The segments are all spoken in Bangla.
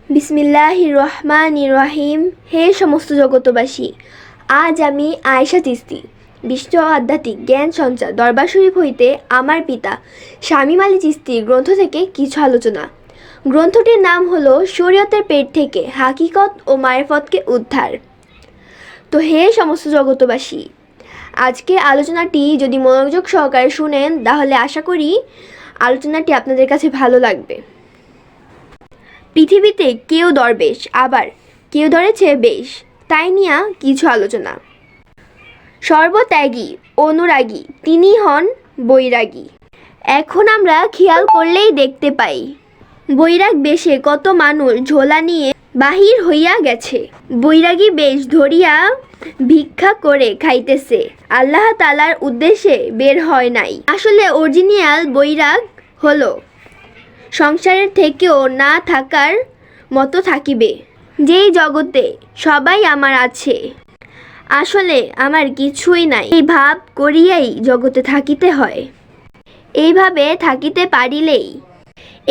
বিসমিল্লাহির রহমানির রহিম। হে সমস্ত জগতবাসী, আজ আমি আয়েশা চিস্তি বিশ্ব আধ্যাত্মিক জ্ঞান সঞ্চার দরবার শরীফ হইতে আমার পিতা শামীম আলী চিস্তির গ্রন্থ থেকে কিছু আলোচনা। গ্রন্থটির নাম হলো শরীয়তের পেট থেকে হাকিকত ও মারিফতকে উদ্ধার। তো হে সমস্ত জগতবাসী, আজকে আলোচনাটি যদি মনোযোগ সহকারে শুনেন তাহলে আশা করি আলোচনাটি আপনাদের কাছে ভালো লাগবে। পৃথিবীতে কেউ দরবেশ, আবার কেউ ধরেছে বেশ, তাই নিয়ে কিছু আলোচনা। সর্বত্যাগী অনুরাগী তিনি হন বৈরাগী। এখন আমরা খেয়াল করলেই দেখতে পাই বৈরাগ বেশে কত মানুষ ঝোলা নিয়ে বাহির হইয়া গেছে। বৈরাগী বেশ ধরিয়া ভিক্ষা করে খাইতেছে, আল্লাহ তাআলার উদ্দেশ্যে বের হয় নাই। আসলে অরিজিনাল বৈরাগ হলো সংসারের থেকেও না থাকার মতো থাকিবে, যেই জগতে সবাই আমার আছে, আসলে আমার কিছুই নাই, এই ভাব করিয়াই জগতে থাকিতে হয়। এইভাবে থাকিতে পারিলেই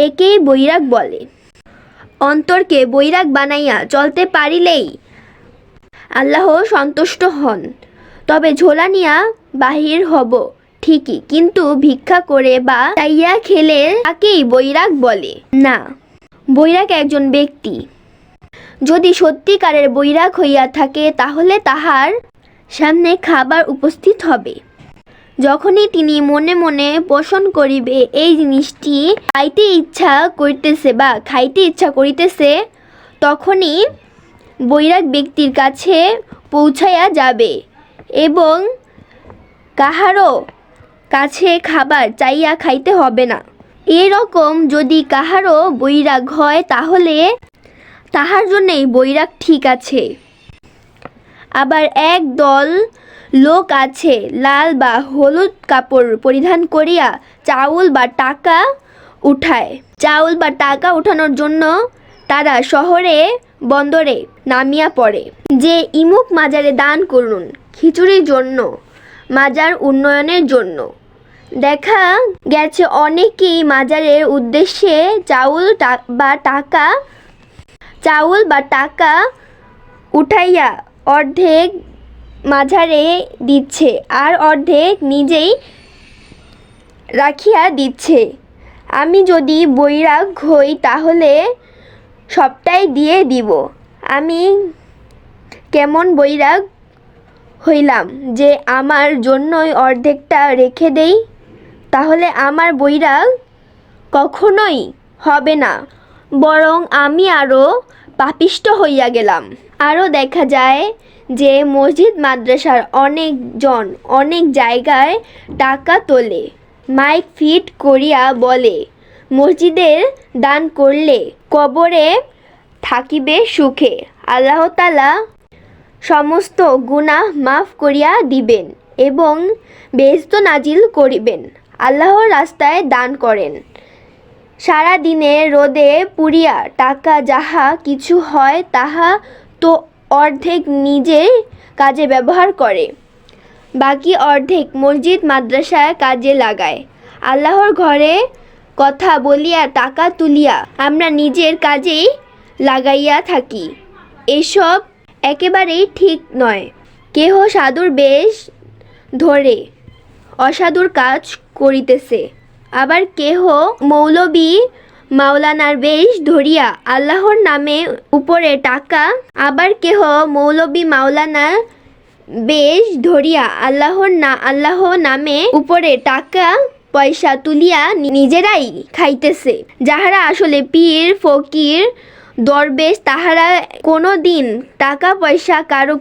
একেই বৈরাগ বলে। অন্তরকে বৈরাগ বানাইয়া চলতে পারিলেই আল্লাহ সন্তুষ্ট হন। তবে ঝোলা নিয়া বাহির হব ঠিকই, কিন্তু ভিক্ষা করে বা চাইয়া খেলে তাকেই বৈরাগ বলে না। বৈরাগ একজন ব্যক্তি যদি সত্যিকারের বৈরাগ হইয়া থাকে, তাহলে তাহার সামনে খাবার উপস্থিত হবে। যখনই তিনি মনে মনে পোষণ করিবে এই জিনিসটি খাইতে ইচ্ছা করিতেছে বা খাইতে ইচ্ছা করিতেছে, তখনই বৈরাগ ব্যক্তির কাছে পৌঁছাইয়া যাবে এবং কাহারও কাছে খাবার চাইয়া খাইতে হবে না। এরকম যদি কাহারও বৈরাগ হয়, তাহলে তাহার জন্যই বৈরাগ ঠিক আছে। আবার এক দল লোক আছে, লাল বা হলুদ কাপড় পরিধান করিয়া চাউল বা টাকা উঠায়। চাউল বা টাকা উঠানোর জন্য তারা শহরে বন্দরে নামিয়া পড়ে যে ইমুক মাজারে দান করুন, খিচুড়ির জন্য, মাজার উন্নয়নের জন্য। দেখা গেছে অনেকেই মাজারের উদ্দেশ্যে চাউল বা টাকা উঠাইয়া অর্ধেক মাজারে দিচ্ছে আর অর্ধেক নিজেই রাখিয়া দিচ্ছে। আমি যদি বৈরাগ হই তাহলে সবটাই দিয়ে দিব। আমি কেমন বৈরাগ হইলাম যে আমার জন্যই অর্ধেকটা রেখে দেই? তাহলে আমার বৈরাগ কখনোই হবে না, বরং আমি আরও পাপিষ্ঠ হইয়া গেলাম। আরও দেখা যায় যে মসজিদ মাদ্রাসার অনেকজন অনেক জায়গায় টাকা তোলে, মাইক ফিট করিয়া বলে মসজিদের দান করলে কবরে থাকিবে সুখে, আল্লাহ তাআলা সমস্ত গুনাহ মাফ করিয়া দিবেন এবং বেহেশত নাজিল করিবেন। আল্লাহর রাস্তায় দান করেন। সারা দিনে রোদে পুড়িয়া টাকা যাহা কিছু হয় তাহা তো অর্ধেক নিজের কাজে ব্যবহার করে, বাকি অর্ধেক মসজিদ মাদ্রাসায় কাজে লাগায়। আল্লাহর ঘরে কথা বলিয়া টাকা তুলিয়া আমরা নিজের কাজেই লাগাইয়া থাকি। এসব একেবারেই ঠিক নয়। কেহ সাধুর বেশ ধরে অসাধুর কাজ করিতেছে, আবার কেহ মৌলবী মাওলানার বেশ ধরিয়া আল্লাহর নামে উপরে টাকা, আবার কেহ মৌলবী মাওলানার বেশ ধরিয়া আল্লাহ নামে উপরে টাকা পয়সা তুলিয়া নিজেরাই খাইতেছে। যাহারা আসলে পীর ফকির দরবেশ, তাহারা কোনো দিন টাকা পয়সা কারো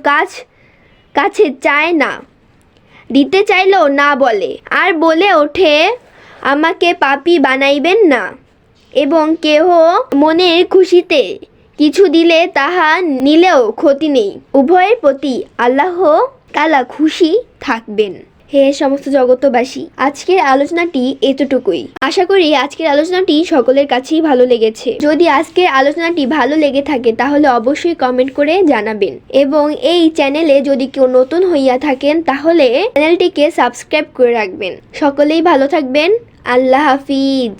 কাছে চায় না, দিতে চাইলেও না বলে, আর বলে ওঠে আমাকে পাপী বানাইবেন না। এবং কেহ মনের খুশিতে কিছু দিলে তাহা নিলেও ক্ষতি নেই, উভয়ের প্রতি আল্লাহ তাআলা খুশি থাকবেন। হে সমস্ত জগতবাসী, আজকের আলোচনাটি এতটুকুই। আশা করি আজকের আলোচনাটি সকলের কাছেই ভালো লেগেছে। যদি আজকের আলোচনাটি ভালো লেগে থাকে তাহলে অবশ্যই কমেন্ট করে জানাবেন, এবং এই চ্যানেলে যদি কেউ নতুন হইয়া থাকেন তাহলে চ্যানেলটিকে সাবস্ক্রাইব করে রাখবেন। সকলেই ভালো থাকবেন। আল্লাহ হাফিজ।